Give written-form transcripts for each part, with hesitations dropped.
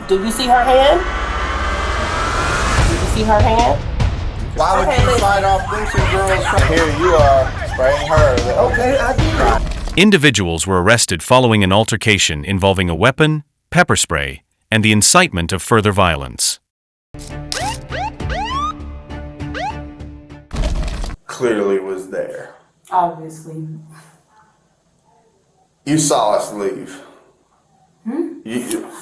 Did you see her hand? Did you see her hand? Why would you fight off them two girls? Here you are, spraying her. Okay, I did. Individuals were arrested following an altercation involving a weapon, pepper spray, and the incitement of further violence. Clearly was there. Obviously. You saw us leave.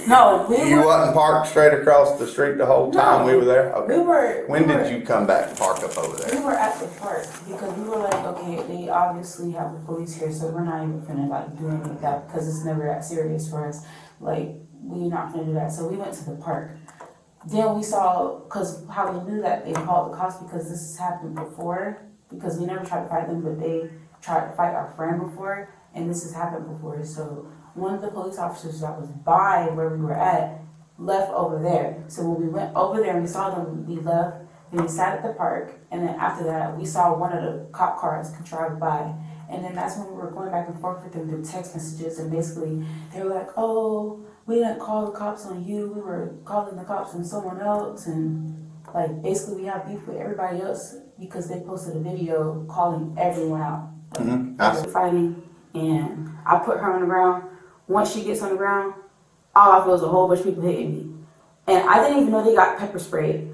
No, you wasn't parked straight across the street the whole time we were there? Okay. When did you come back and park up over there? We were at the park because we were like, okay, they obviously have the police here, so we're not even finna like do anything like that because it's never that serious for us. Like, we're not gonna do that. So we went to the park. Then we saw, because how we knew that they called the cops because this has happened before, because we never tried to fight them, but they tried to fight our friend before, and this has happened before. So one of the police officers that was by where we were at left over there. So when we went over there and we saw them, we left, and we sat at the park, and then after that, we saw one of the cop cars drive by. And then that's when we were going back and forth with them through text messages, and basically they were like, oh, we didn't call the cops on you, we were calling the cops on someone else, and like basically we have beef with everybody else because they posted a video calling everyone out. Like, fighting, and I put her on the ground. Once she gets on the ground, all I feel is a whole bunch of people hitting me. And I didn't even know they got pepper sprayed.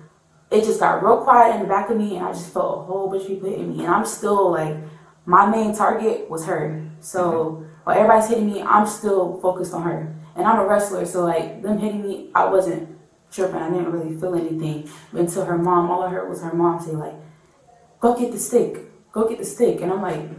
It just got real quiet in the back of me, and I just felt a whole bunch of people hitting me. And I'm still like, my main target was her. So while everybody's hitting me, I'm still focused on her. And I'm a wrestler, so like them hitting me, I wasn't tripping. I didn't really feel anything. But until her mom, all I heard was her mom say like, go get the stick. Go get the stick. And I'm like,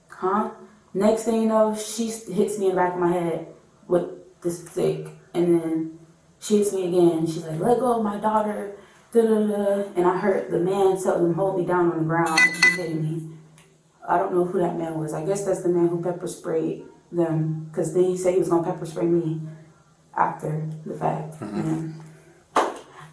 huh? Next thing you know, she hits me in the back of my head with the stick. And then she hits me again. She's like, let go of my daughter. Da-da-da. And I heard the man tell them, hold me down on the ground. She's hitting me. I don't know who that man was. I guess that's the man who pepper sprayed them. Because then he said he was going to pepper spray me after the fact. And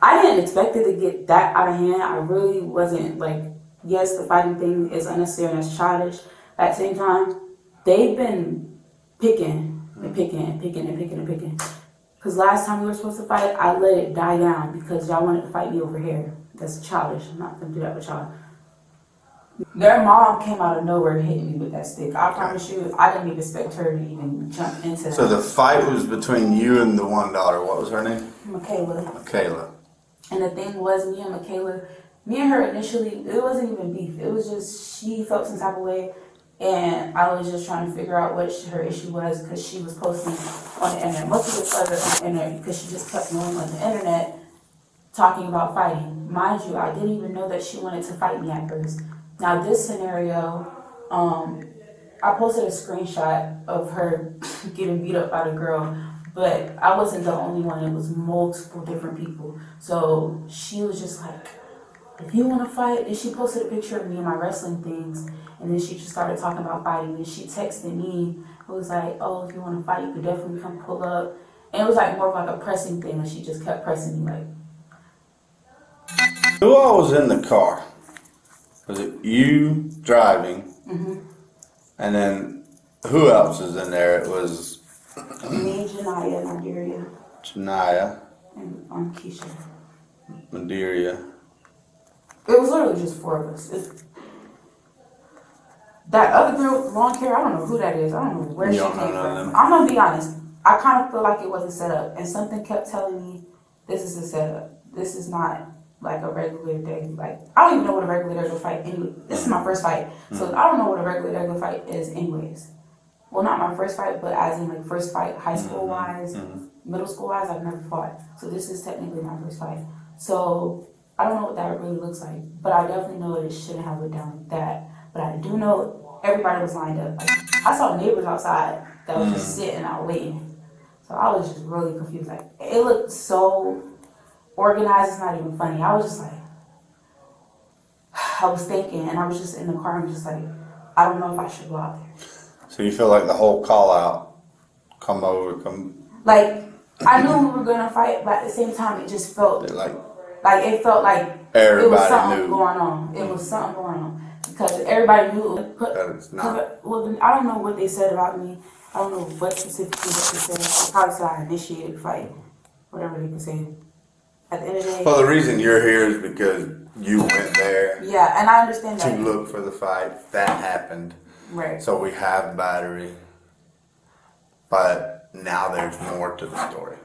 I didn't expect it to get that out of hand. I really wasn't like, yes, the fighting thing is unnecessary and it's childish. At the same time, they've been picking and picking and picking and picking and picking. Because last time we were supposed to fight, I let it die down because y'all wanted to fight me over here. That's childish. I'm not going to do that with y'all. Their mom came out of nowhere hitting me with that stick. I promise you, I didn't even expect her to even jump into that. So the fight was between you and the one daughter. What was her name? Michaela. And the thing was, me and her initially, it wasn't even beef. It was just, she felt some type of way. And I was just trying to figure out what her issue was because she was posting on the internet. Most of it was on the internet because she just kept going on the internet talking about fighting. Mind you, I didn't even know that she wanted to fight me at first. Now this scenario, I posted a screenshot of her getting beat up by the girl, but I wasn't the only one. It was multiple different people. So she was just like, if you want to fight, and she posted a picture of me in my wrestling things, and then she just started talking about fighting, and she texted me. It was like, oh, if you want to fight, you could definitely come pull up. And it was like more of like a pressing thing, and she just kept pressing me like. Who all was in the car? Was it you driving? And then who else is in there? It was me, Janiyah, Madeira. Janiyah. And Keisha. Madeira. It was literally just four of us. That other girl with long hair, I don't know who that is. I don't know where she came from. I'm going to be honest. I kind of feel like it wasn't set up. And something kept telling me, this is a setup. This is not like a regular day. Like, I don't even know what a regular fight anyway. This is my first fight. So I don't know what a regular fight is anyways. Well, not my first fight, but as in like first fight, high school wise, middle school wise, I've never fought. So this is technically my first fight. So I don't know what that really looks like, but I definitely know it shouldn't have went down like that. But I do know everybody was lined up. Like, I saw neighbors outside that was just sitting out waiting. So I was just really confused. Like, it looked so organized, it's not even funny. I was just like, I was thinking, and I was just in the car, and just like, I don't know if I should go out there. So you feel like the whole call out, like, I knew we were gonna fight, but at the same time, it just felt like it felt like everybody it was something knew. going on. It was something going on because everybody knew. That it's not. Well, I don't know what they said about me. I don't know what specifically what they said. They probably said I initiated the fight. whatever they can say. At the end of the day. Well, the reason you're here is because you went there Yeah, and I understand to that. look for the fight. That happened. Right. So we have battery. But now there's more to the story.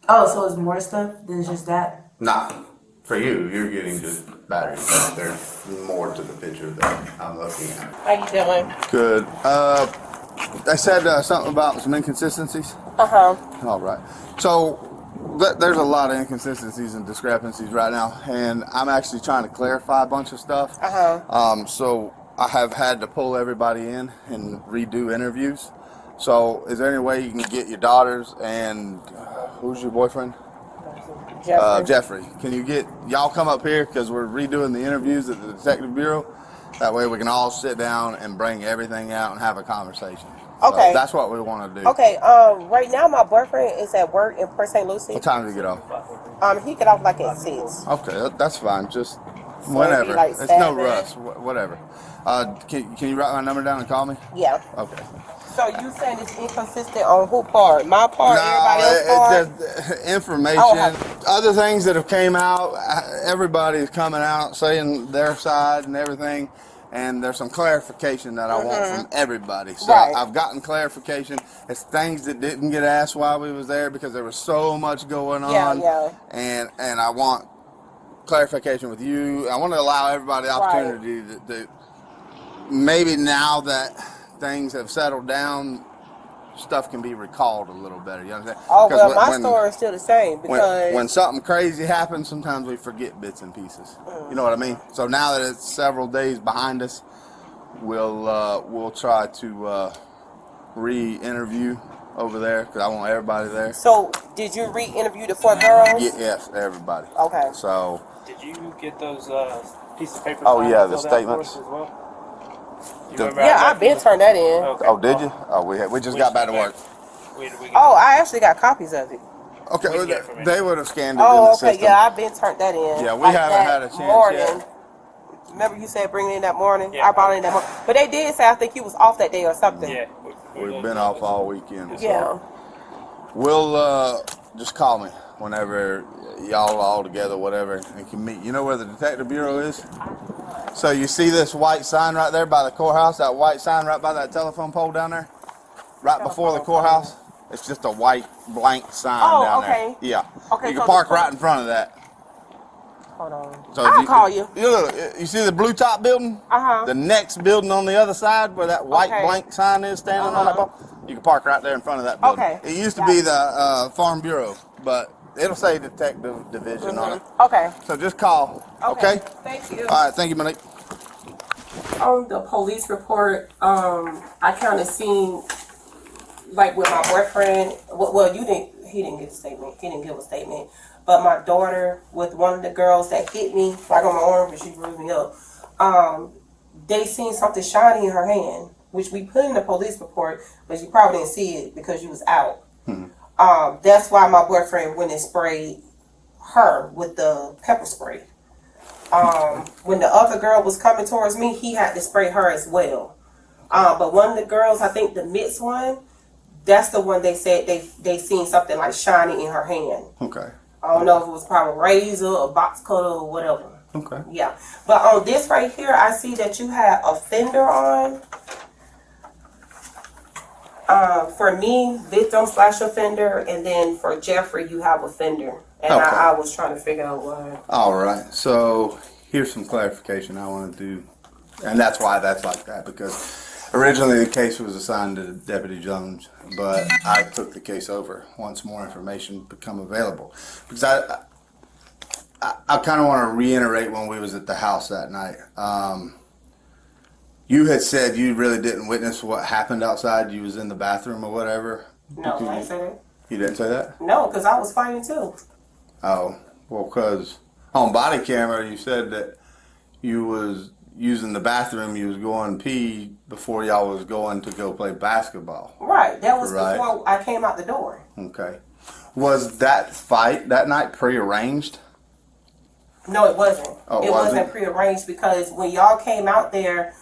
Oh, so it's more stuff than just that? Not for you. You're getting just battery. But there's more to the picture that I'm looking at. How you doing? Good. I said something about some inconsistencies. All right. So there's a lot of inconsistencies and discrepancies right now, and I'm actually trying to clarify a bunch of stuff. So I have had to pull everybody in and redo interviews. So is there any way you can get your daughters and who's your boyfriend? Jeffrey. Can you get y'all come up here because we're redoing the interviews at the Detective Bureau? That way we can all sit down and bring everything out and have a conversation. Okay. So that's what we want to do. Okay, right now my boyfriend is at work in Port St. Lucie. What time do you get off? He get off like at 6. Okay, that's fine. Just So whenever. it'd be like It's no 7. rush. Whatever. Can you write my number down and call me? Yeah. Okay. So you saying it's inconsistent on who part? My part, everybody else's part? There's information, Oh, other things that have came out. Everybody's coming out saying their side and everything, and there's some clarification that I want from everybody. So Right. I've gotten clarification. It's things that didn't get asked while we was there because there was so much going on. Yeah. And I want clarification with you. I want to allow everybody the opportunity to maybe now that things have settled down, stuff can be recalled a little better. You understand? Oh, 'Cause well, my story is still the same because... when something crazy happens, sometimes we forget bits and pieces. You know what I mean? So now that it's several days behind us, we'll try to re-interview over there because I want everybody there. So, did you re-interview the 4 girls? Yes, everybody. Okay. So. Did you get those pieces of paper? Oh, signed yeah, and the filled out for statements. us as well? You The- remember I Yeah, left I've been you- turned that in. Okay. Oh, did you? Oh, we just got back to work. We get Oh, I actually got copies of it. Okay, We well, get it from they would have scanned it in Oh, the okay, system. yeah, I've been turned that in. Yeah, we Like haven't that had a chance morning. yet. Remember you said bring it in that morning? Yeah. I brought it in that morning. But they did say I think you was off that day or something. Yeah. We've been off all weekend. So Yeah. we'll just call me whenever y'all all together, whatever, and can meet. You know where the Detective Bureau is? So you see this white sign right there by the courthouse? That white sign right by that telephone pole down there? Right before the courthouse? It's just a white blank sign down okay. there. Yeah. Okay, You so can park the- right in front of that. Hold on. So I'll call you. Look, you see the blue top building? Uh-huh. The next building on the other side where that white Okay. blank sign is standing on that ball? You can park right there in front of that building. Okay. It used to Got be it. the Farm Bureau, but it'll say Detective Division on it. Okay. So just call, okay? Thank you. All right, thank you, Monique. On the police report, I kind of seen, like with my boyfriend, well, he didn't give a statement. He didn't give a statement. But my daughter with one of the girls that hit me, like on my arm, and she bruised me up, they seen something shiny in her hand, which we put in the police report, but you probably didn't see it because you was out. That's why my boyfriend went and sprayed her with the pepper spray. When the other girl was coming towards me, he had to spray her as well. But one of the girls, I think the mixed one, that's the one they said they seen something like shiny in her hand. Okay. I don't know if it was probably a razor or box cutter or whatever. Okay. Yeah. But on this right here, I see that you have a fender on. For me, victim/offender, and then for Jeffrey, you have a fender. And Okay. I was trying to figure out why. All right. So here's some clarification I want to do, and that's why that's like that, because originally the case was assigned to Deputy Jones, but I took the case over once more information become available. Because I kind of want to reiterate when we was at the house that night. You had said you really didn't witness what happened outside. You was in the bathroom or whatever. No, I didn't say that. You didn't say that? No, because I was fighting too. Oh, well, because on body camera you said that you was using the bathroom, you was going pee before y'all was going to go play basketball. Right. That was Right. before I came out the door. Okay. Was that fight that night prearranged? No, it wasn't. Oh, it wasn't? wasn't prearranged because when y'all came out there,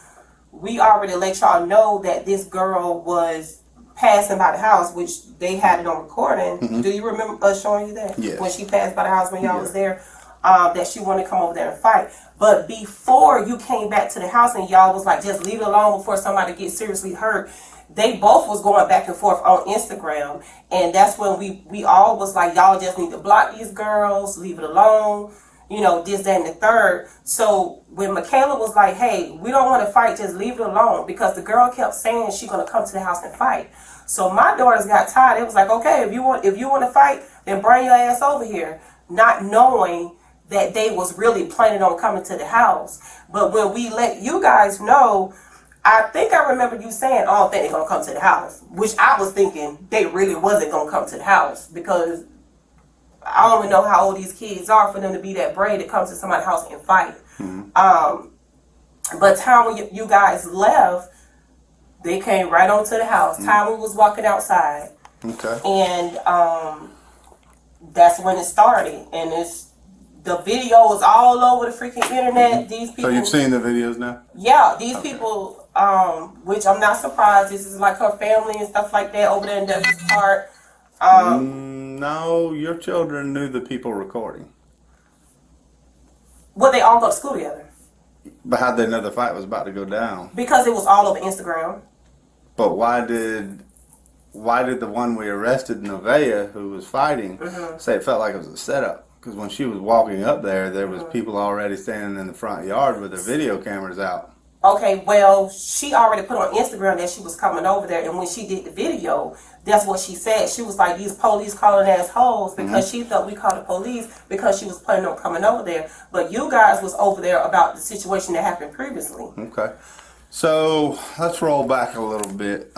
we already let y'all know that this girl was passing by the house, which they had it on recording. Do you remember us showing you that? Yes. When she passed by the house when y'all was there, that she wanted to come over there and fight. But before you came back to the house and y'all was like, just leave it alone before somebody gets seriously hurt, they both was going back and forth on Instagram. And that's when we all was like, y'all just need to block these girls, leave it alone, you know, this, that, and the third. So when Michaela was like, hey, we don't want to fight, just leave it alone, because the girl kept saying she's going to come to the house and fight. So my daughters got tired. It was like, okay, if you want to fight, then bring your ass over here, not knowing that they was really planning on coming to the house. But when we let you guys know, I think I remember you saying, I don't think they're going to come to the house, which I was thinking they really wasn't going to come to the house, because I don't even know how old these kids are for them to be that brave to come to somebody's house and fight. But time when you guys left, they came right on to the house. Time we was walking outside. Okay. And that's when it started. And the video is all over the freaking internet. These people. So you've seen the videos now? Yeah, these people, which I'm not surprised. This is like her family and stuff like that over there in Devil's Park. No, your children knew the people recording. Well, they all go to school together. But how'd they know the fight was about to go down? Because it was all over Instagram. But why did the one we arrested, Nevaeh, who was fighting, say it felt like it was a setup? Because when she was walking up there was people already standing in the front yard with their video cameras out. Okay, well, she already put on Instagram that she was coming over there, and when she did the video, that's what she said. She was like, these police calling assholes, because she thought we called the police because she was planning on coming over there. But you guys was over there about the situation that happened previously. Okay. So let's roll back a little bit.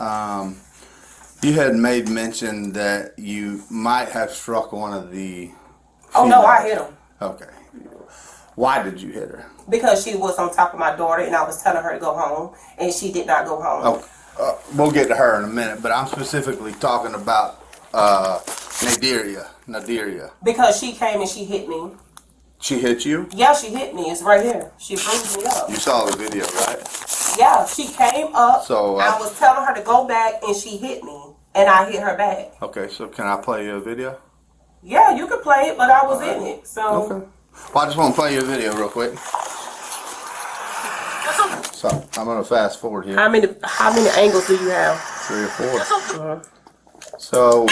You had made mention that you might have struck one of the... Oh, no, I hit him. Okay. Why did you hit her? Because she was on top of my daughter, and I was telling her to go home, and she did not go home. Oh, we'll get to her in a minute, but I'm specifically talking about Nadiria. Because she came and she hit me. She hit you? Yeah, she hit me. It's right here. She bruised me up. You saw the video, right? Yeah, she came up. So I was telling her to go back, and she hit me, and I hit her back. Okay, so can I play you a video? Yeah, you could play it, but I was in it, so... Okay. Well, I just want to play you a video real quick. So I'm going to fast forward here. How many angles do you have? 3 or 4. So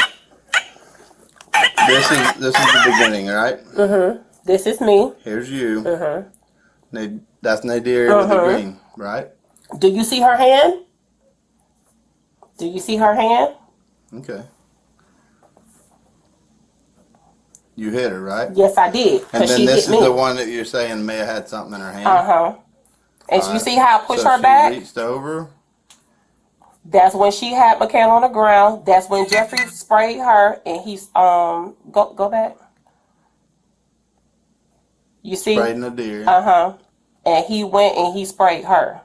this is the beginning, right? This is me. Here's you. That's Nadiria with the green, right? Do you see her hand? Do you see her hand? Okay. You hit her, right? Yes, I did. And then she this hit is me. the one that you're saying may have had something in her hand. And you see how I pushed her back? She reached over. That's when she had Michaela on the ground. That's when Jeffery sprayed her, and he's go back. You see? Sprayed Nadiria. And he went and he sprayed her.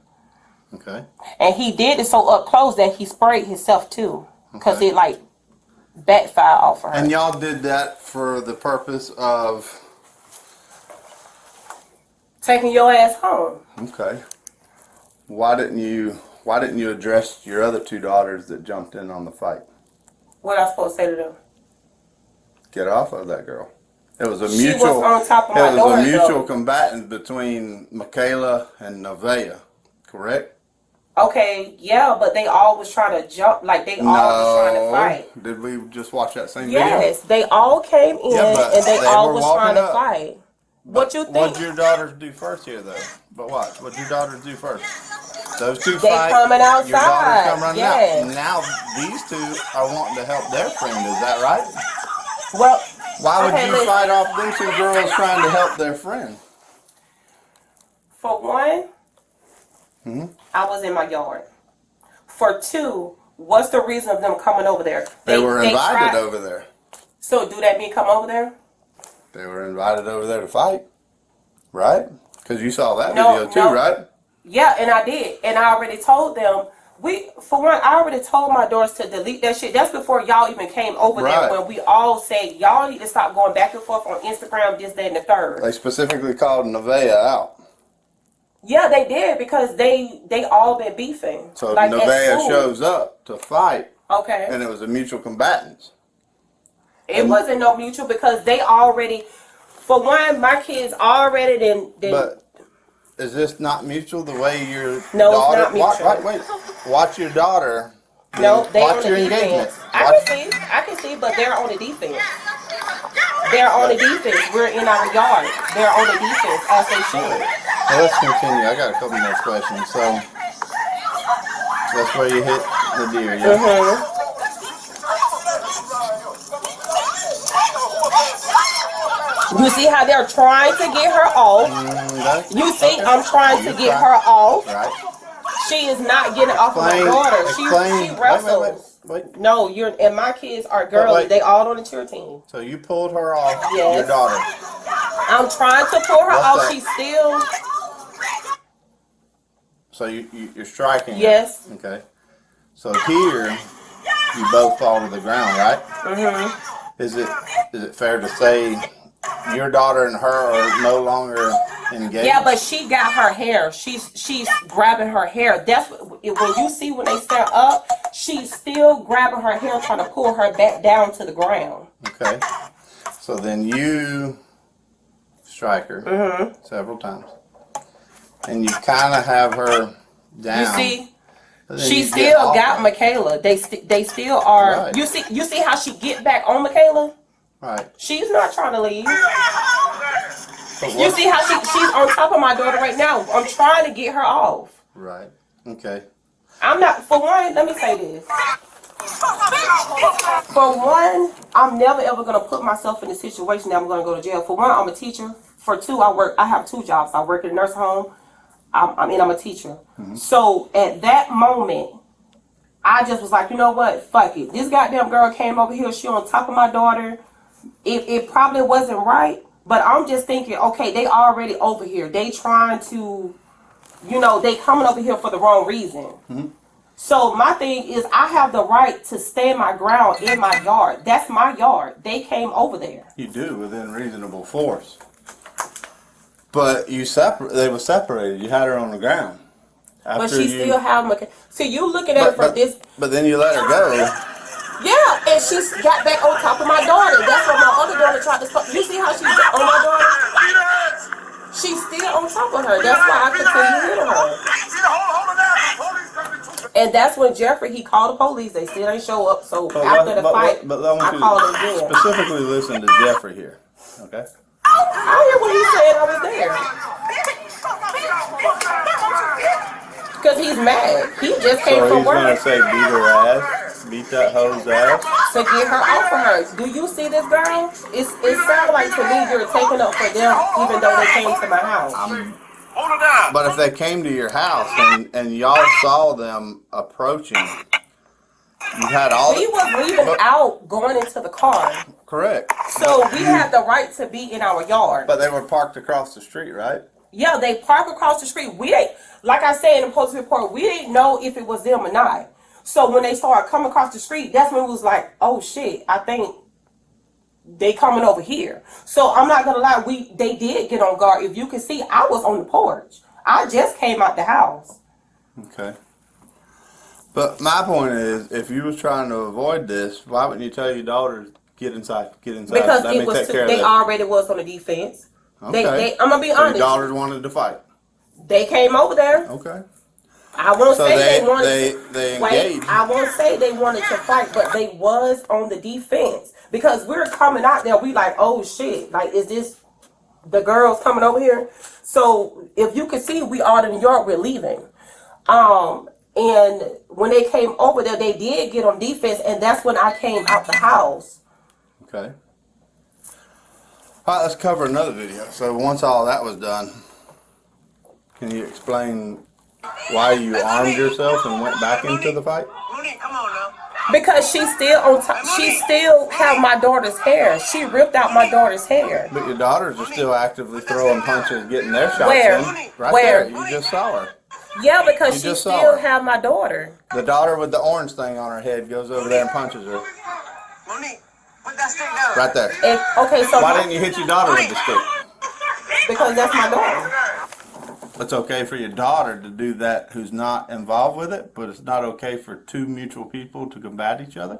Okay. And he did it so up close that he sprayed himself too, because it like backfired off of her. And y'all did that for the purpose of taking your ass home. Okay. Why didn't you address your other 2 daughters that jumped in on the fight? What I supposed to say to them? Get off of that girl. It was a She mutual. was on top of my it was daughter, a mutual though. combatant between Michaela and Nevaeh, correct? Okay, yeah, but they all was trying to jump, like they all was trying to fight. Did we just watch that same video? Yes, they all came in and they all were was walking trying to up. fight. What you think? What'd your daughters do first here, though? But watch. What'd your daughters do first? Those 2 They fight. coming outside. Your daughters come running Yes. out. Now these 2 are wanting to help their friend. Is that right? Well, Why would okay, you listen. fight off them 2 girls trying to help their friend? For one, I was in my yard. For 2, what's the reason of them coming over there? They were invited tried- over there. So do that mean come over there? They were invited over there to fight, right? Because you saw that No, video too, no. right? Yeah, and I did. And I already told them, for one, I already told my daughters to delete that shit. That's before y'all even came over Right. there, when we all said, y'all need to stop going back and forth on Instagram, this, that, and the third. They specifically called Nevaeh out. Yeah, they did, because they all been beefing. So like, at Nevaeh school. shows up to fight Okay. And it was a mutual combatants. It wasn't no mutual because they already, for one, my kids already then. But is this not mutual the way your No, daughter? it's not mutual. Wait. Watch your daughter. No, they watch on your the engagement. defense. I can see, but they're on the defense. They're on the defense. We're in our yard. They're on the defense as they should. Well, let's continue. I got a couple more questions. So that's where you hit the deer. Yeah. Mm-hmm. You see how they're trying to get her off? You see, okay. I'm trying to get her off. Right. She is not getting off of my daughter. She wrestles. Wait. No, and my kids are girls. They all on the cheer team. So you pulled her off your daughter. I'm trying to pull her off. She's still. So you're striking her. Yes. Okay. So here you both fall to the ground, right? Mm-hmm. Is it fair to say your daughter and her are no longer engaged? Yeah, but she got her hair. She's grabbing her hair. That's when you see when they stand up, she's still grabbing her hair, trying to pull her back down to the ground. Okay. So then you strike her several times, and you kind of have her down. You see, she still got Michaela. They still are. Right. You see how she get back on Michaela? Right. She's not trying to leave. You see how she's on top of my daughter right now. I'm trying to get her off. Right. Okay. I'm not, for one, let me say this. For one, I'm never ever going to put myself in a situation that I'm going to go to jail. For one, I'm a teacher. For two, I have two jobs. I work in a nursing home. I'm a teacher. Mm-hmm. So at that moment, I just was like, you know what? Fuck it. This goddamn girl came over here. She on top of my daughter. It probably wasn't right. But I'm just thinking, okay, they already over here. They trying to, they coming over here for the wrong reason. Mm-hmm. So my thing is, I have the right to stand my ground in my yard. That's my yard. They came over there. You do, within reasonable force. But they were separated. You had her on the ground. But she still have Michaela. See, you looking at it from this. But then you let her go. Yeah, and she got back on top of my daughter. That's what my other daughter tried to stop. You see how she's on my daughter? She's still on top of her. That's why I continue hitting her. And that's when Jeffery, he called the police. They still ain't show up. So after the fight, I called him again. Specifically listen to Jeffery here. Okay? I hear what he said. I was there. Because he's mad. He just came from work. So he's going to say beat her ass? Beat that hoe's ass? To get her off of her. Do you see this girl? It sounds like to me you're taking up for them even though they came to my house. Hold it down. But if they came to your house and y'all saw them approaching, you had all we was leaving out going into the car. Correct. So we had the right to be in our yard. But they were parked across the street, right? Yeah, they parked across the street. We ain't, like I said in the police report, we didn't know if it was them or not. So when they started coming across the street, that's when it was like, oh shit, I think they coming over here. So I'm not gonna lie, they did get on guard. If you can see, I was on the porch. I just came out the house. Okay. But my point is, if you was trying to avoid this, why wouldn't you tell your daughter get inside? Because it was they already was on the defense. Okay. I'm gonna be honest. Your daughters wanted to fight. They came over there. Okay. I won't say they wanted. They engaged. I won't say they wanted to fight, but they was on the defense because we're coming out there. We like, oh shit, like is this the girls coming over here? So if you can see, we all in the yard. We're leaving. And when they came over there, they did get on defense, and that's when I came out the house. Okay. All right, let's cover another video. So once all that was done, can you explain why you armed yourself and went back into the fight? Monique, come on now. Because she's still on top. She still have my daughter's hair. She ripped out my daughter's hair. But your daughters are still actively throwing punches, getting their shots Where? in. Right Where? there. You just saw her. Yeah, because she still have my daughter. The daughter with the orange thing on her head goes over there and punches her. Monique, put that stick down. Right there. And, okay, so why didn't you hit your daughter with the stick? Because that's my daughter. it's okay for your daughter to do that who's not involved with it, but it's not okay for two mutual people to combat each other?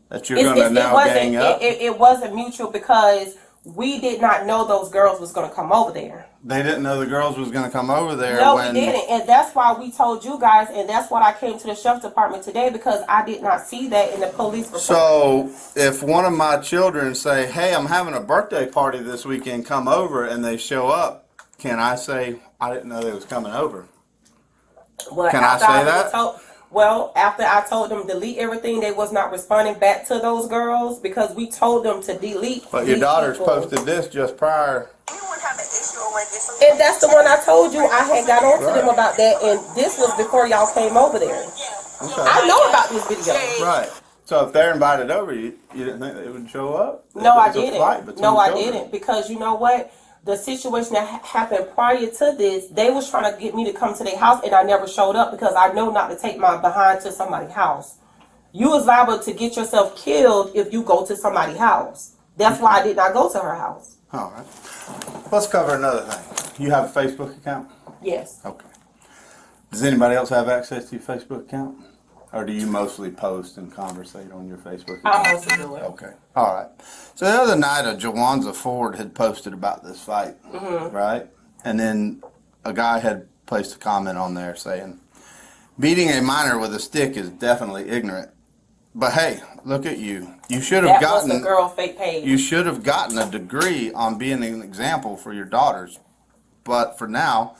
That you're going to now gang up? It wasn't mutual because we did not know those girls was going to come over there. They didn't know the girls was going to come over there. No, we didn't. And that's why we told you guys, and that's why I came to the sheriff's department today, because I did not see that in the police report. So if one of my children say, hey, I'm having a birthday party this weekend, come over, and they show up, can I say, I didn't know they was coming over? Well, Can I say that? After I told them delete everything, they was not responding back to those girls because we told them to delete. But your these daughter's people. posted this just prior. And that's the one I told you I had got on to them about that, and this was before y'all came over there. Okay. I know about this video. Right. So if they're invited over, you didn't think they would show up? No, I It's a didn't. fight between No, I children. didn't. Because you know what? The situation that happened prior to this, they was trying to get me to come to their house, and I never showed up because I know not to take my behind to somebody's house. You was liable to get yourself killed if you go to somebody's house. That's why I did not go to her house. All right. Let's cover another thing. You have a Facebook account? Yes. Okay. Does anybody else have access to your Facebook account? Or do you mostly post and conversate on your Facebook account? I mostly do it. Okay. All right. So the other night, a Jawanza Ford had posted about this fight, right? And then a guy had placed a comment on there saying, beating a minor with a stick is definitely ignorant. But hey, look at you. You should have gotten was the girl fake page. You should have gotten a degree on being an example for your daughters. But for now,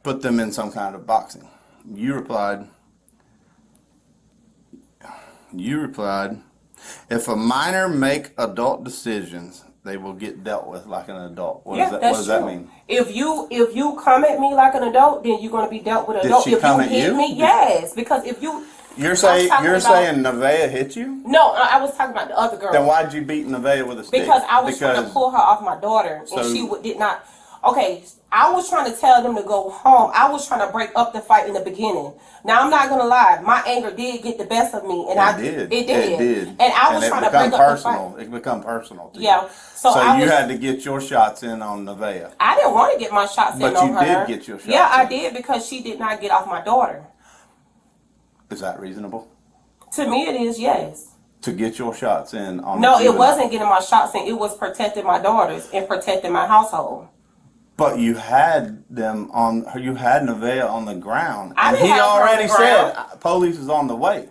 put them in some kind of boxing. You replied, if a minor make adult decisions, they will get dealt with like an adult. What does that mean? If you come at me like an adult, then you're going to be dealt with an adult. Did she come at you? Me, yes. Because if you... You're saying Nevaeh hit you? No, I was talking about the other girl. Then why'd you beat Nevaeh with a stick? Because I was trying to pull her off my daughter, and she did not... Okay, I was trying to tell them to go home. I was trying to break up the fight in the beginning. Now, I'm not going to lie. My anger did get the best of me. And It did. And I was trying to break up the fight. It become personal to you. Yeah. So you had to get your shots in on Nevaeh. I didn't want to get my shots in on her. But you did get your shots in. Yeah, I did, because she did not get off my daughter. Is that reasonable? To me, it is, yes. To get your shots in on No, it wasn't getting my shots in. It was protecting my daughters and protecting my household. But you had them on. You had Nevaeh on the ground, I and didn't he have her on already the ground. said police is on the way.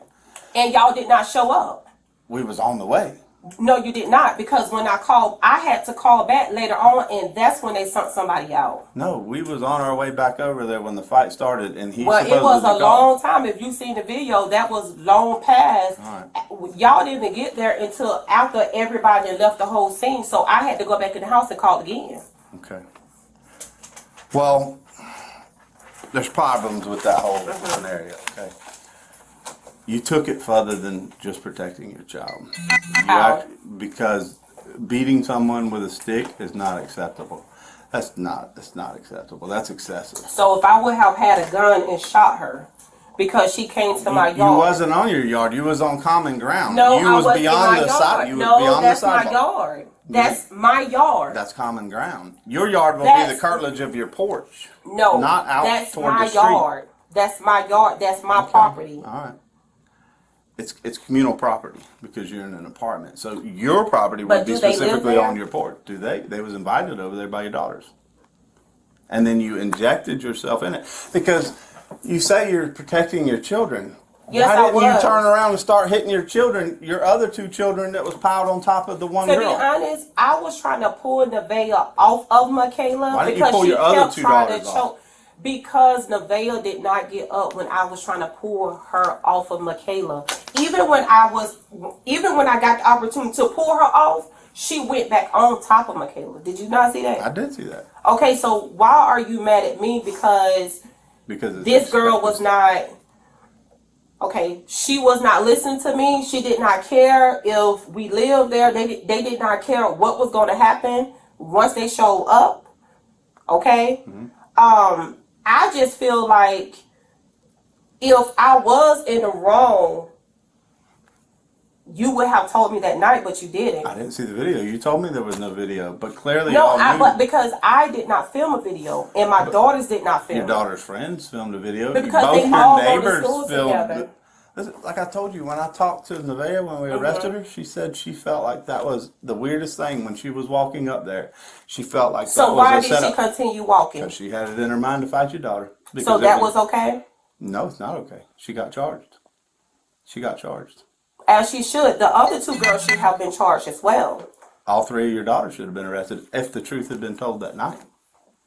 And y'all did not show up. We was on the way. No, you did not, because when I called, I had to call back later on, and that's when they sent somebody out. No, we was on our way back over there when the fight started, and he. Well, it was a long time. If you seen the video, that was long past. Right. Y'all didn't even get there until after everybody had left the whole scene. So I had to go back in the house and call again. Okay. Well, there's problems with that whole scenario. Okay. You took it further than just protecting your child. Because beating someone with a stick is not acceptable. That's not acceptable. That's excessive. So if I would have had a gun and shot her because she came to my yard. You wasn't on your yard. You was on common ground. No, you I was wasn't beyond in my the side. yard. You was No, beyond that's the my sidewalk. yard. That's my yard. That's common ground. Your yard will be the curtilage of your porch. No, not out that's toward my the street. yard. That's my yard. That's my property. All right. It's communal property because you're in an apartment. So your property would be specifically on your porch. Do they? They was invited over there by your daughters. And then you injected yourself in it. Because you say you're protecting your children. Yes, Why didn't I was. you turn around and start hitting your children, your other two children that was piled on top of the one girl? To be honest, I was trying to pull Nevaeh off of Michaela. Why didn't because you pull she your other kept two trying daughters to off? choke. Because Nevaeh did not get up when I was trying to pull her off of Michaela. Even when I got the opportunity to pull her off, she went back on top of Michaela. Did you not see that? I did see that. Okay, so why are you mad at me? Because this girl was not... Okay, she was not listening to me. She did not care if we lived there. They did not care what was going to happen once they showed up. Okay? Mm-hmm. I just feel like if I was in the wrong, You would have told me that night, but you didn't. I didn't see the video. You told me there was no video, but clearly No, y'all knew. but because I did not film a video, and my daughters did not film. Your daughter's friends filmed a video. Because Both they your all go to neighbors school filmed. together. Listen, like I told you, when I talked to Nevaeh when we arrested her, she said she felt like that was the weirdest thing when she was walking up there. She felt like So that was why a did she setup. continue walking? Because she had it in her mind to fight your daughter. So Because that was okay? No, it's not okay. She got charged. She got charged. As she should. The other two girls should have been charged as well. All three of your daughters should have been arrested if the truth had been told that night.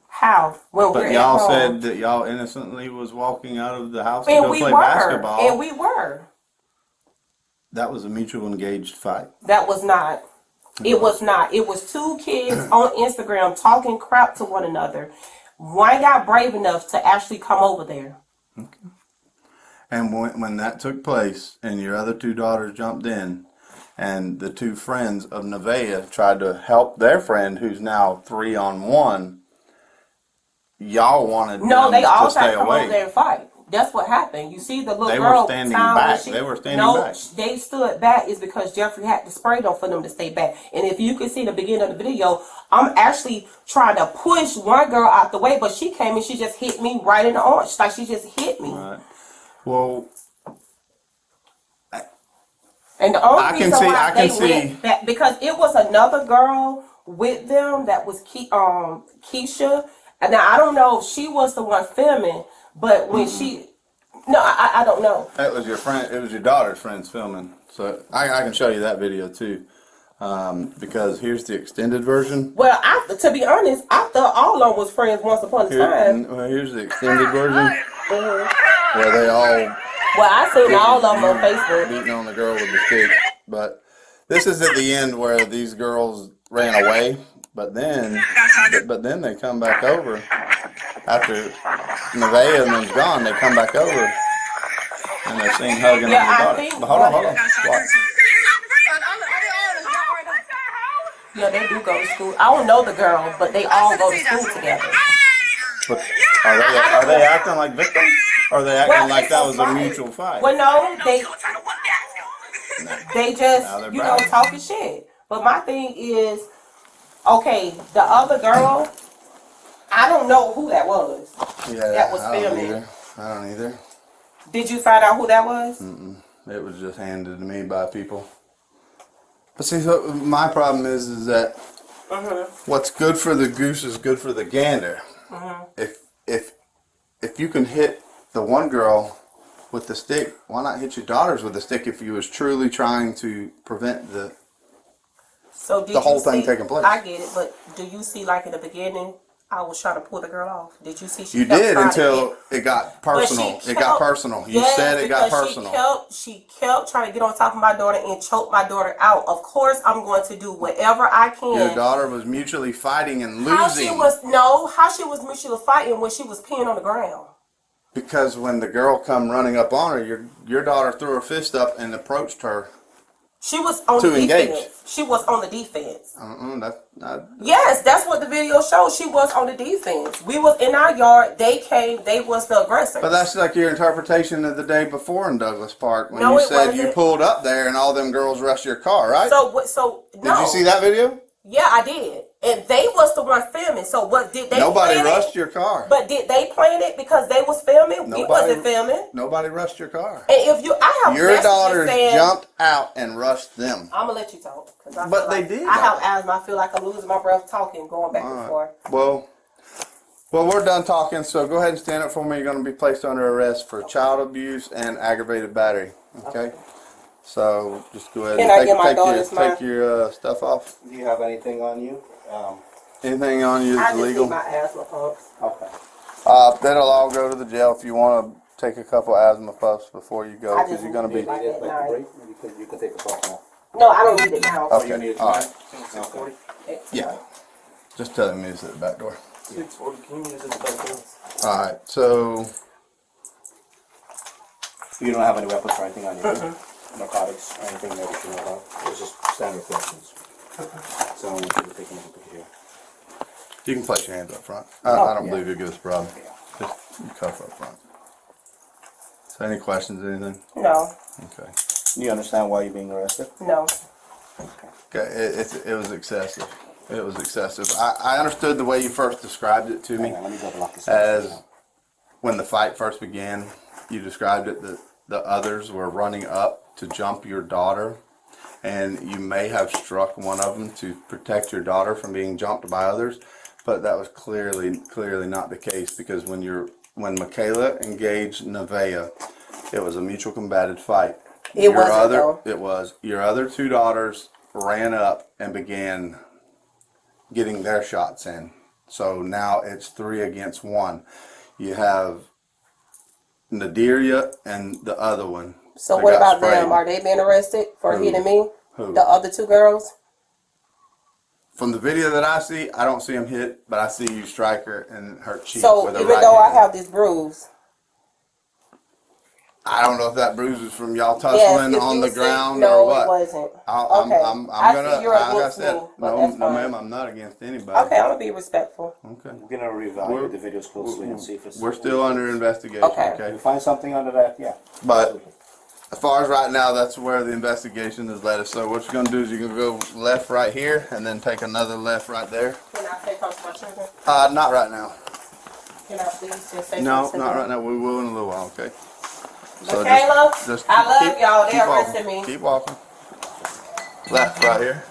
How? When But we're y'all at home. said that y'all innocently was walking out of the house to And go we play were. basketball. And we were. That was a mutual engaged fight. That was not. It was not. It was two kids on Instagram talking crap to one another. One got brave enough to actually come over there. And when that took place and your other two daughters jumped in and the two friends of Nevaeh tried to help their friend who's now 3-on-1, y'all wanted No, them they all to tried stay to come over there away. and fight. That's what happened. You see the little They girl were standing time when back. she- They were standing no, back. they stood back is because Jeffrey had to spray them for them to stay back. And if you can see the beginning of the video, I'm actually trying to push one girl out the way, but she came and she just hit me right in the arch. Like she just hit me. Right. Well, And the only I can reason see- why I can they see- went back because it was another girl with them that was Keisha. And now I don't know if she was the one filming, but when I don't know. that was your friend. It was your daughter's friends filming. So I can show you that video too. Because here's the extended version. Well, to be honest, I thought all of them was friends once upon a time. Here's the extended version where they all Well, I seen all of them on Facebook. beating on the girl with the stick. But this is at the end where these girls ran away. But then they come back over after Nevaeh and them's gone. They come back over and they're seen hugging on Yeah, their I daughter. think- But hold on. Watch. Yeah, they do go to school. I don't know the girl, but they all go to school together. But are they acting like victims? Or are they acting like that was a mutual fight? Well, no, they just, Now they're you know, bragging. talking shit. But my thing is, okay, the other girl, I don't know who that was. Yeah, that was I don't filming. either. I don't either. Did you find out who that was? It was just handed to me by people. But see, so my problem is that what's good for the goose is good for the gander. If you can hit the one girl with the stick, why not hit your daughters with the stick if you was truly trying to prevent the So did the whole you thing see, taking place? I get it, but do you see, like in the beginning, I was trying to pull the girl off. Did you see? She You kept did trying to until get- it got But personal. she It got kept- personal. You Yes, said it got because personal. She kept trying to get on top of my daughter and choke my daughter out. Of course, I'm going to do whatever I can. Your daughter was mutually fighting and How losing. how she was mutually fighting when she was peeing on the ground. Because when the girl come running up on her, your daughter threw her fist up and approached her. She was on To the engage. defense. She was on the defense. That's not. Yes, that's what the video shows. She was on the defense. We was in our yard. They came. They was the aggressor. But that's like your interpretation of the day before in Douglas Park when No, you it said you wasn't. pulled up there and all them girls rushed your car, right? So no. Did you see that video? Yeah, I did. And they was the one filming. So what did they? Nobody plan rushed it? your car. But did they plan it because they was filming? We wasn't filming. Nobody rushed your car. And if you, I have Your messages daughters saying, jumped out and rushed them. I'm gonna let you talk. 'Cause I But feel they like did, I have though. asthma. I feel like I'm losing my breath talking, going back and forth. Well, we're done talking, so go ahead and stand up for me. You're going to be placed under arrest for child abuse and aggravated battery. Okay? So just go ahead Can and I get my daughter's mine? take your stuff off. Do you have anything on you? Anything on you I that's just legal? need my asthma pumps. Okay. That'll all go to the jail if you want to take a couple asthma puffs before you go, I because just you're going to be. Like Like at a night. break? You can take a puff now. No, I don't need it now. Okay. need it All right. Okay. Yeah. Just tell him he's at the back door. 640, can you use this back door? All right. So You don't have any weapons or anything on you? Narcotics or anything that we should know about? It's just standard questions. So I want you to take a look here. you can place your hands up front. I don't yeah. believe you'll give us a problem. Just you cuff up front. So any questions, anything? No. Okay. You understand why you're being arrested? No. Okay, it was excessive. It was excessive. I understood the way you first described it to me. Hang on, let me double lock this As when the fight first began, you described it that the others were running up to jump your daughter, and you may have struck one of them to protect your daughter from being jumped by others, but that was clearly not the case, because when Michaela engaged Nevaeh, it was a mutual combated fight. It was your other two daughters ran up and began getting their shots in. So now it's 3 against 1. You have Nadiria and the other one. So what about them? Are they being arrested for hitting me? Who? The other 2 girls? From the video that I see, I don't see him hit, but I see you strike her in her cheek. So with a even right though hand. I have this bruise, I don't know if that bruise is from y'all tussling on the ground or what. No, it wasn't. I'm gonna. You're like I against said, me, but that's no, fine. ma'am, I'm not against anybody. Okay, I'm gonna be respectful. Okay. I'm gonna reevaluate the videos closely and see if it's. We're still under investigation. Okay. If you find something under that, yeah. But as far as right now, that's where the investigation has led us. So what you're gonna do is you're gonna go left right here, and then take another left right there. Can I take off my children? Not right now. Can I please just say No, something? not right now. We will in a little while. Okay. Michaela, I love y'all. They're walking. arresting me. Keep walking. Left right here.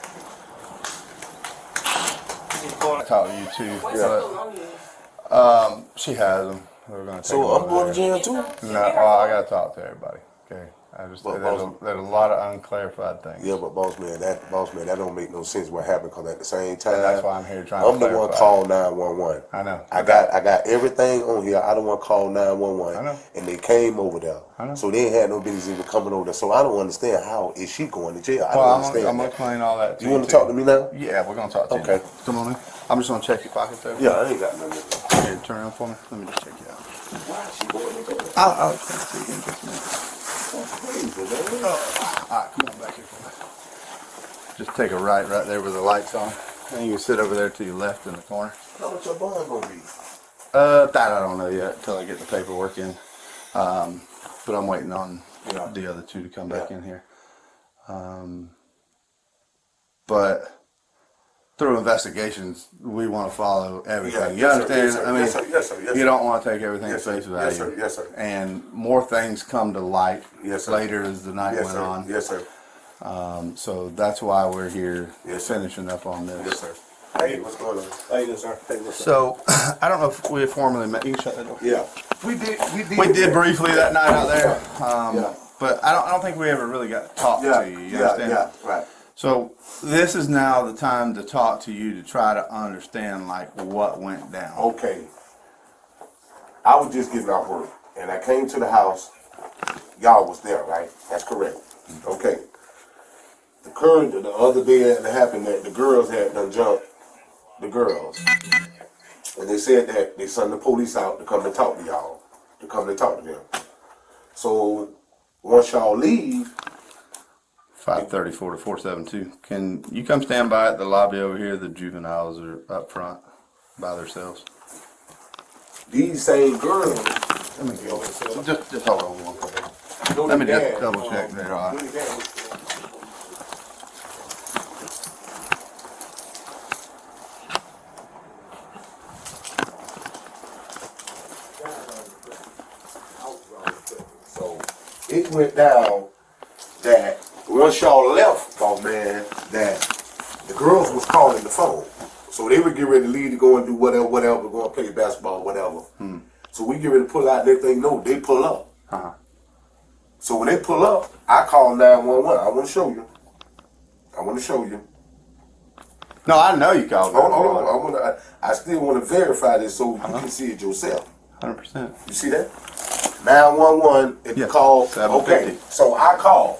I talk to you too. What's But, going on here? she has them. We're gonna take So them I'm over going to there. jail too? No, well, I gotta talk to everybody. Okay. There's But a lot of unclarified things. Yeah, but boss man, that don't make no sense what happened, because at the same time, And that's why I'm here trying I'm to the one clarify. called 911. I know. I got everything on here. I don't want to call I 911, know. and they came over there. I know. So they ain't had no business even coming over there. So I don't understand, how is she going to jail? I Well, don't I'm understand. gonna explain all that to you. You want to too. talk to me now? Yeah, we're gonna talk to you. Okay. Come on in. I'm just gonna check your pockets there. Yeah, I ain't got nothing. Here, turn around for me. Let me just check you out. Why is she going to jail? I'll check you in just a minute. Crazy, man. Alright, come on back here for me. Just take a right there where the light's on. And you can sit over there to your left in the corner. How much your bond gonna be? That I don't know yet until I get the paperwork in. But I'm waiting on the other 2 to come back in here. But through investigations, we want to follow everything. You yes, sir, understand? yes, sir, I mean, yes, sir, yes, sir, yes, you sir. don't want to take everything Yes, at face sir, value. yes, sir, yes, sir. And more things come to light Yes, sir. later as the night Yes, went sir. on. Yes, sir. So that's why we're here Yes, sir. finishing up on this. Yes, sir. Hey, what's going on? How you doing, sir? Hey, what's up? So I don't know if we have formally met. You can shut that door. Yeah. We did briefly that night out there, Yeah. but I don't think we ever really got to talk Yeah, to you. You yeah, understand? yeah, right. So this is now the time to talk to you to try to understand like what went down. Okay. I was just getting off work, and I came to the house. Y'all was there, right? That's correct. Okay. The other day that happened, that the girls had done jumped the girls. And they said that they sent the police out to come and talk to y'all, to come and talk to them. So once y'all leave, 534 to 472. Can you come stand by at the lobby over here? The juveniles are up front by themselves. these same girls, Let me go. Just hold on one second. Let me just double check there. All right. So it went down that once y'all left, boss man, that the girls was calling the phone. So they would get ready to leave to go and do whatever, go and play basketball, whatever. So we get ready to pull out, and they think, no, they pull up. Uh-huh. So when they pull up, I call 911. I want to show you. No, I know you called. Hold on. I still want to verify this so you can see it yourself. 100%. You see that? 911 at the Yeah, call. 750. Okay, so I called.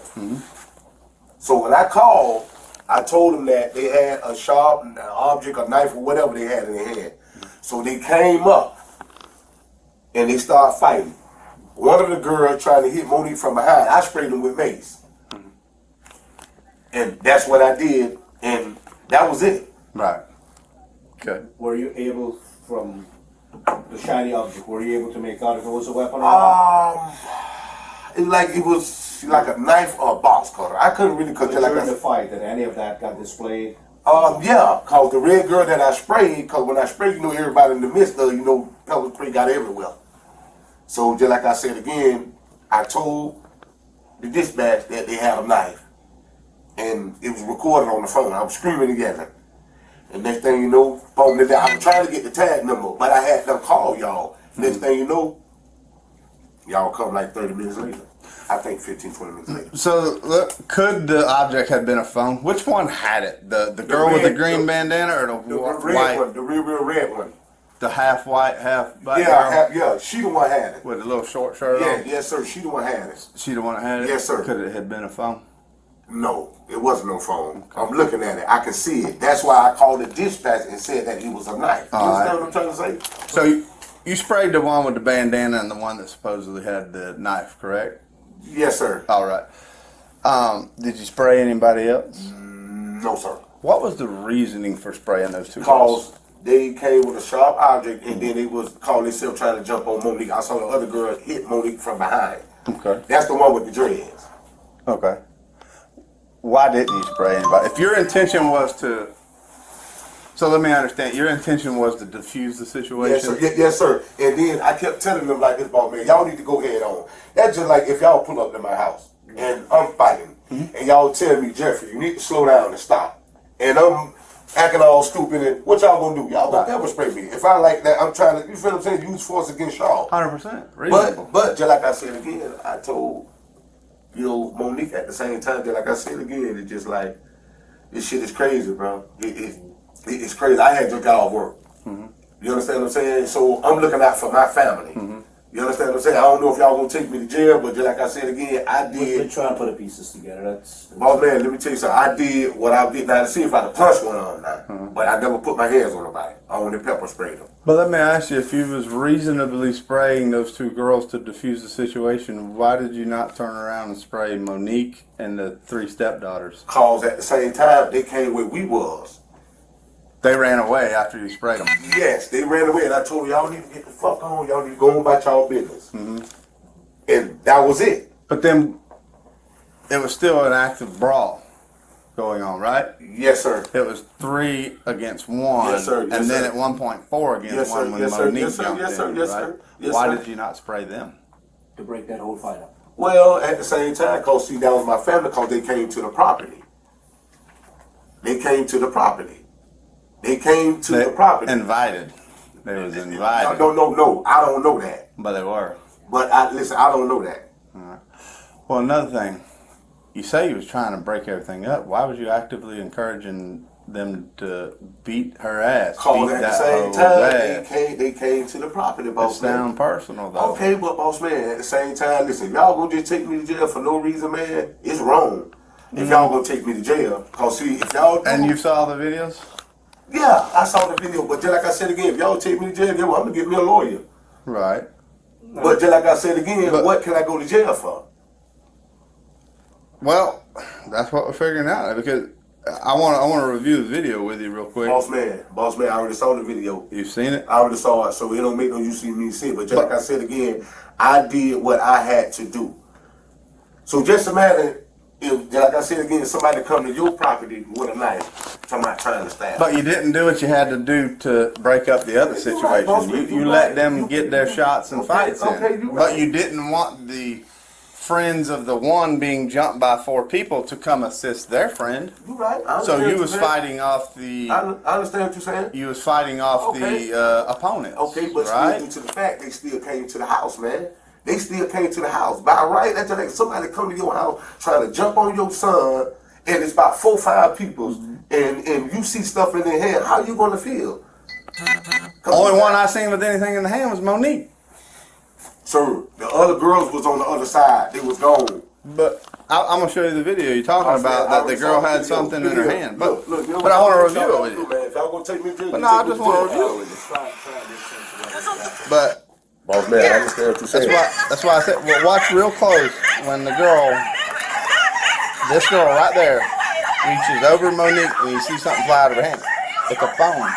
So when I called, I told them that they had a sharp object, a knife, or whatever they had in their hand. So they came up and they started fighting. One of the girls trying to hit Monique from behind. I sprayed them with mace. And that's what I did, and that was it. Right. Okay. Were you able, from the shiny object, were you able to make out if it was a weapon or not? it was like a knife or a box cutter. I couldn't really cut it like During the that. fight, did any of that got displayed? Yeah, cause the red girl that I sprayed, cause when I sprayed, everybody in the midst of, pepper spray got everywhere. So just like I said again, I told the dispatch that they had a knife, and it was recorded on the phone. I was screaming together. And next thing you know, I was trying to get the tag number, but I had them call y'all. Next thing you know, y'all come like 30 minutes later. I think 15, 20 minutes later. So, look, could the object have been a phone? Which one had it? The girl with the green bandana or the red white? one, the real red one. The half white, half black girl? Yeah, she the one had it. With a little short shirt on? Yes, sir, she the one had it. She the one that had it? Yes, sir. Could it have been a phone? No, it wasn't no phone. I'm looking at it. I can see it. That's why I called the dispatch and said that it was a knife. You understand what I'm trying to say? So, you sprayed the one with the bandana and the one that supposedly had the knife, correct? Yes, sir. All right. Did you spray anybody else? No, sir. What was the reasoning for spraying those two Cause girls? they came with a sharp object and then they was calling themselves trying to jump on Monique. I saw the other girl hit Monique from behind. Okay. That's the one with the dreads. Okay. Why didn't you spray anybody? If your intention was to... So let me understand. Your intention was to diffuse the situation? Yes, sir. Yes, sir. And then I kept telling them like this, boss man, y'all need to go head on. That's just like if y'all pull up to my house and I'm fighting and y'all tell me, Jeffrey, you need to slow down and stop. And I'm acting all stupid and what y'all gonna do? Y'all gonna pepper spray me. If I like that, I'm trying to, you feel what I'm saying, use force against y'all. 100%. Reasonable. But just like I said again, I told, Monique at the same time, just like I said again, it's just like, this shit is crazy, bro. It's crazy. I had just got off work. You understand what I'm saying? So I'm looking out for my family. You understand what I'm saying? I don't know if y'all gonna take me to jail, but just like I said again, I We're did. trying to put the pieces together. That's Boss man, let me tell you something. I did what I did. Now to see if I could punch one on now, but I never put my hands on nobody. I only pepper sprayed them. But let me ask you, if you was reasonably spraying those two girls to diffuse the situation, why did you not turn around and spray Monique and the three stepdaughters? Cause at the same time they came where we was. They ran away after you sprayed them. Yes, they ran away, and I told them, y'all need to get the fuck on. Y'all need to go on about y'all business. And that was it. But then it was still an active brawl going on, right? Yes, sir. It was 3 against 1. Yes, sir. Yes, and then sir. at one point 4 against Yes, sir. 1 when Yes, sir. Monique Yes, sir. jumped Yes, sir. in, Yes, right? sir. Yes, Why sir. did you not spray them? to break that whole fight up. Well, at the same time, cause see, that was my family, cause they came to the property. They came to the property. They came to the property. Invited. They was invited. No. I don't know that. But they were. But listen, I don't know that. Well, another thing. You say you was trying to break everything up. Why was you actively encouraging them to beat her ass? Cause beat at the that same whole time, ass? they came to the property, It boss man. sound personal, though. Okay, but boss man, at the same time, listen, if y'all gonna just take me to jail for no reason, man, it's wrong. If y'all gonna take me to jail, cause see, if y'all do, And you saw the videos? yeah, I saw the video, but just like I said again, if y'all take me to jail, then I'm gonna get me a lawyer. Right. But just like I said again, what can I go to jail for? Well, that's what we're figuring out, because I want to review the video with you real quick. Boss man, I already saw the video. You've seen it? I already saw it, so it don't make no use in me see it. But just like I said again, I did what I had to do. So just imagine if, like I said again, somebody come to your property with a knife, somebody trying to stab. But you didn't do what you had to do to break up the other situation. boss, You you're let right. them get their shots and fights okay, in. you're But right. you didn't want the friends of the one being jumped by 4 people to come assist their friend. You right. I So understand you what was you're saying. fighting off the I understand what you're saying. you was fighting off Okay. the opponents. Okay, but right? still due to the fact they still came to the house, man. They still came to the house. By right, that's just like somebody come to your house trying to jump on your son, and it's about 4 or 5 people, and you see stuff in their hand. How you gonna feel? Only one I seen with anything in the hand was Monique. Sir, the other girls was on the other side. They was gone. But I'm gonna show you the video you're talking about that the girl had something in her hand. But Look, you know but I want to review it with you, you. man. If y'all gonna take me to jail, But you no, I take me just want to jail. review it with you. But Boss man, I understand what you're saying. that's why I said, well, watch real close when this girl right there reaches over Monique and you see something fly out of her hand. It's a phone.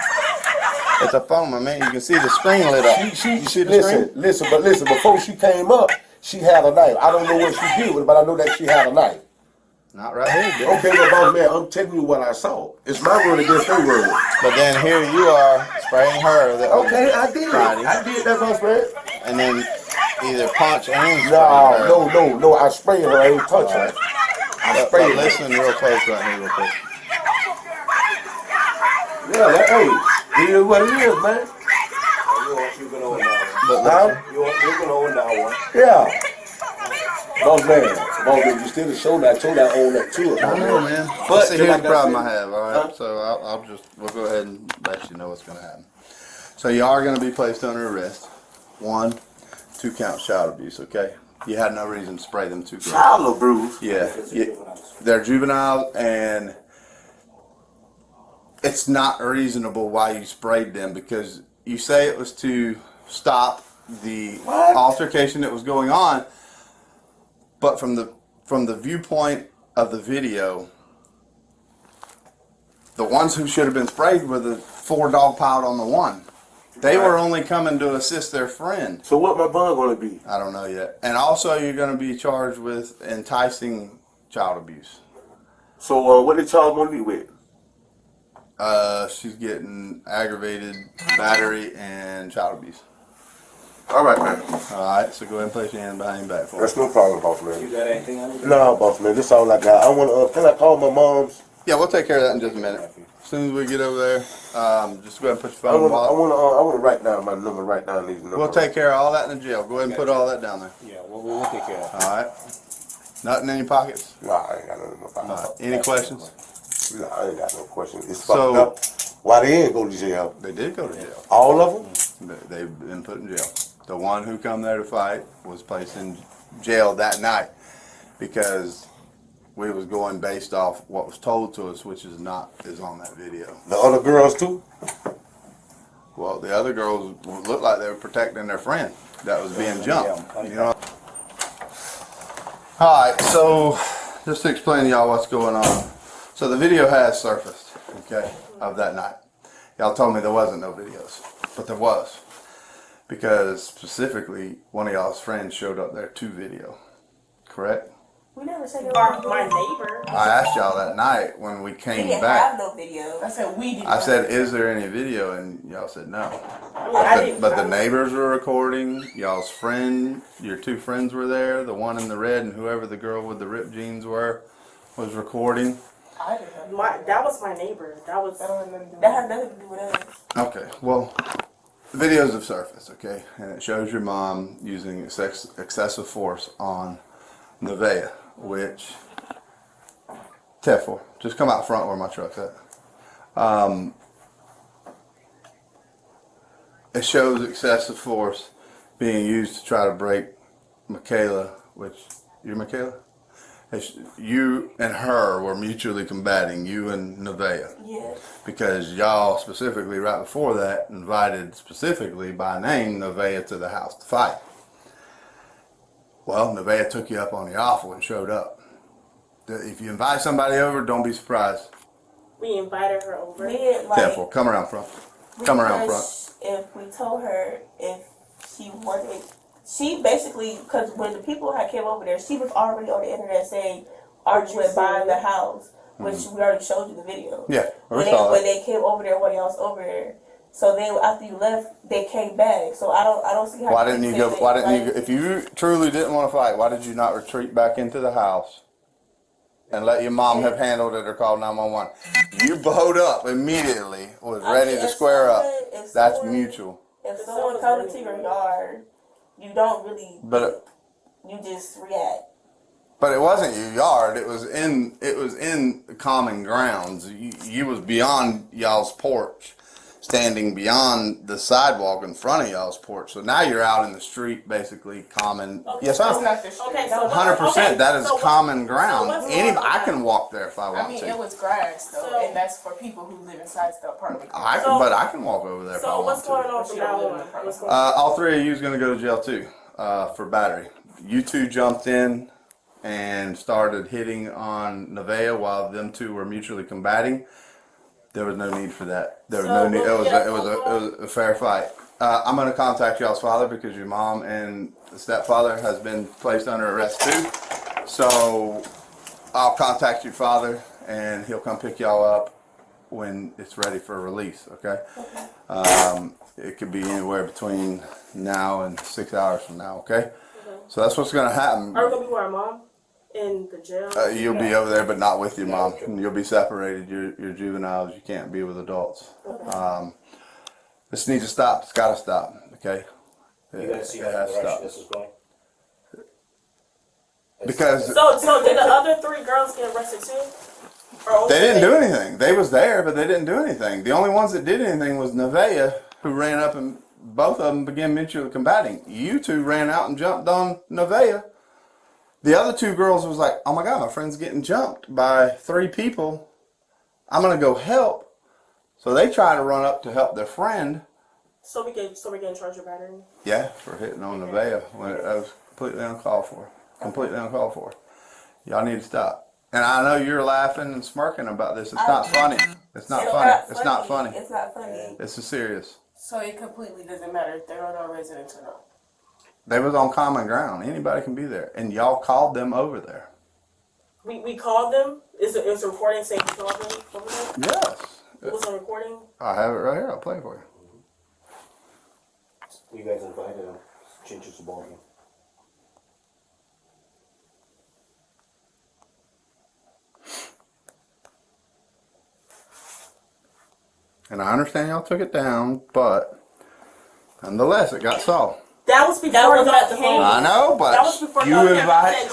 It's a phone, my man. You can see the screen lit up. You see the screen? Listen, but before she came up, she had a knife. I don't know what she did with it, but I know that she had a knife. Not right here, dude. Okay, but boss man, I'm telling you what I saw. It's my word against their word. But then here you are spraying her. Okay, I did. Friday. I did that, boss man. And then either punch and spray her. No. I sprayed her. I ain't touch her. I sprayed her. Listen real close right here, real quick. Yeah, hey, it is what it is, man. You can own that But Huh? one. You can own that one. Yeah. Boss man, you still show that, told that own that too. I know, man. But see, here's the problem I have. All right, so we'll go ahead and let you know what's going to happen. So you are going to be placed under arrest. 1, 2 count child abuse. Okay, you had no reason to spray them 2 girls. Child abuse. Yeah, they're juveniles, and it's not reasonable why you sprayed them because you say it was to stop the altercation that was going on. But from the viewpoint of the video, the ones who should have been sprayed were the 4 dog piled on the one. They were only coming to assist their friend. So what my bond gonna be? I don't know yet. And also you're going to be charged with enticing child abuse. So what they charge Monique with? She's getting aggravated battery and child abuse. All right, man. All right, so go ahead and place your hand behind your back for That's me. no problem, boss man. You got anything on it? No, boss man. This all I got. I want can I call my mom's? Yeah, we'll take care of that in just a minute. As soon as we get over there, just go ahead and put your I phone in the want wallet. to write down my number. Write down these numbers. We'll take care of all that in the jail. Go ahead and put all that down there. Yeah, well, we'll take care of it. All right. Nothing in your pockets? Nah, I ain't got nothing in my pocket. All right. Any questions? Nah, I ain't got no questions. It's So- fucked up. Why they ain't go to jail? They did go to jail. All of them? They've been put in jail. The one who come there to fight was placed in jail that night because we was going based off what was told to us, which is on that video. The other girls too? Well, the other girls looked like they were protecting their friend that was being jumped. You know. All right, so just to explain to y'all what's going on. So the video has surfaced, okay, of that night. Y'all told me there wasn't no videos, but there was. Because specifically, one of y'all's friends showed up there to video. Correct? We never said it My neighbor. I asked y'all that night when we We came didn't back. have no video. I said we did. I said, is there any video? And y'all said no. I didn't. But the neighbors were recording. Y'all's friend, your 2 friends were there. The one in the red and whoever the girl with the ripped jeans was recording. I didn't. That was my neighbor. That That had nothing to do with us. Okay, well, the videos have surfaced, okay? And it shows your mom using excessive force on Nevaeh, which, 10-4, just come out front where my truck's at. It shows excessive force being used to try to break Michaela, which, you're Michaela? You and her were mutually combating, you and Nevaeh. Yeah. Because y'all specifically, right before that, invited specifically by name Nevaeh to the house to fight. Well, Nevaeh took you up on the offer and showed up. If you invite somebody over, don't be surprised. we invited her over. Careful, come around front. Come around front. If we told her if she wanted, she basically, because when the people had came over there, she was already on the internet saying, "Are you buying the house?" Which we already showed you the video. Yeah, When they came over there, when y'all was over there. So then after you left, they came back. So I don't see how. Why didn't you go? Why didn't you? If you truly didn't want to fight, why did you not retreat back into the house and let your mom have handled it or called 911? You bowed up immediately, was ready to square up. That's mutual. If someone comes to your yard, you don't really. But you just react. But it wasn't your yard. It was in common grounds. You was beyond y'all's porch, standing beyond the sidewalk in front of y'all's porch. So now you're out in the street, basically common. Okay, Yes, so I'm. it's not the street. Okay, so 100%. That is so common ground. what's going on? I can walk there if I I want mean, to. it was grass though, So- and that's for people who live inside the apartment. But I can walk over there if I So want what's to. going on from now on? What's going on? All 3 of you is going to go to jail too for battery. You 2 jumped in and started hitting on Nevaeh while them 2 were mutually combating. There was no need for that. There was no need. It was a fair fight. I'm going to contact y'all's father because your mom and the stepfather has been placed under arrest too. So I'll contact your father and he'll come pick y'all up when it's ready for release, okay? It could be anywhere between now and 6 hours from now, okay? So that's what's going to happen. Are we gonna be with our mom in the jail? You'll be over there, but not with your mom. You'll be separated. You're juveniles. You can't be with adults. This needs to stop. It's got to stop, okay? You guys see It what has to direction stop. this is going? Because So did the other 3 girls get arrested too? Or only they didn't do anything. They was there, but they didn't do anything. The only ones that did anything was Nevaeh, who ran up and both of them began mutually combating. You two ran out and jumped on Nevaeh. The other 2 girls was like, oh my God, my friend's getting jumped by 3 people. I'm going to go help. So they try to run up to help their friend. So we're getting charged with battery? Yeah, for hitting on Nevaeh when it was completely uncalled for. Completely uncalled for. Y'all need to stop. And I know you're laughing and smirking about this. It's not funny. It's not funny. It's not funny. It's not funny. This is serious. So it completely doesn't matter if they're no residents or not. They was on common ground. Anybody can be there. And y'all called them over there. We called them? Is a recording saying we called them over there? Yes. It was a recording? I have it right here. I'll play it for you. You guys invited them. Changes the ballgame. And I understand y'all took it down, but nonetheless, it got solved. That was before y'all came. I know, but That was before you y'all came. invited.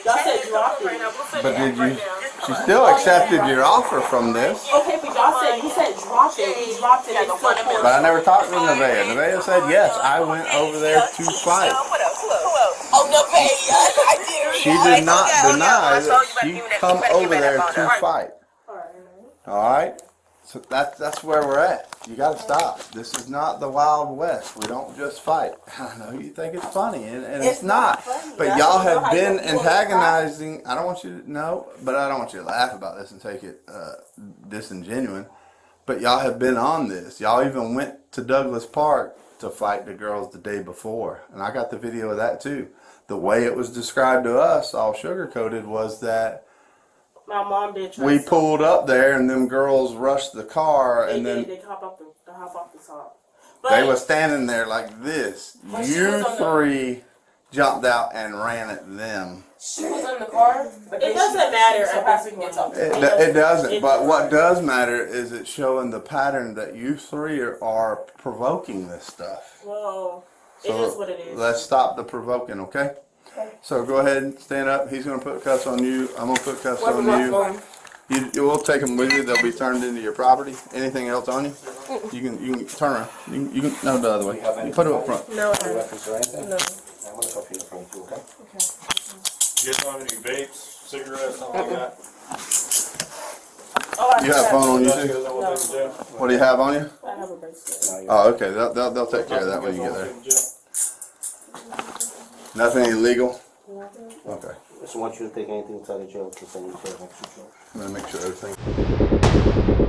Y'all said drop it. But did you? She still accepted your offer from this. Okay, but y'all said, you said drop it. We dropped it. And still pulled But I never talked to Nevaeh. Nevaeh said yes. I went over there to fight. Oh, no, I did. She did not deny that she come over there to fight. All right. So that's where we're at. You got to stop. This is not the Wild West. We don't just fight. I know you think it's funny, and it's not. But y'all have been antagonizing. I don't want you to know, but I don't want you to laugh about this and take it disingenuous. But y'all have been on this. Y'all even went to Douglas Park to fight the girls the day before, and I got the video of that too. The way it was described to us, all sugar-coated, was that My mom did try we something. pulled up there and them girls rushed the car and then They hop off the top. they were standing there like this. You 3 jumped out and ran at them. She was in the car, but It doesn't matter So at fast this we can get point. talking. It doesn't, It but does. what does matter is it's showing the pattern that you 3 are provoking this stuff. Well, it So is what it is. let's stop the provoking, okay? So go ahead and stand up. He's going to put cuffs on you. I'm going to put cuffs on you. You will take them with you. They'll be turned into your property. Anything else on you? You can turn around. You can no, the other way. You put it up front. No, No weapons or anything? no. I'm gonna cuff you in front too, okay? You guys want any vapes, cigarettes, something like that? Oh, I You have a phone on you You guys too? don't want to take jail? What do you have on you? I have a bracelet. No, you Oh, okay. They'll take care of that when you get there. Nothing illegal. Okay. just want you to take anything inside the jail to send you to the next jail. I'm gonna make sure everything.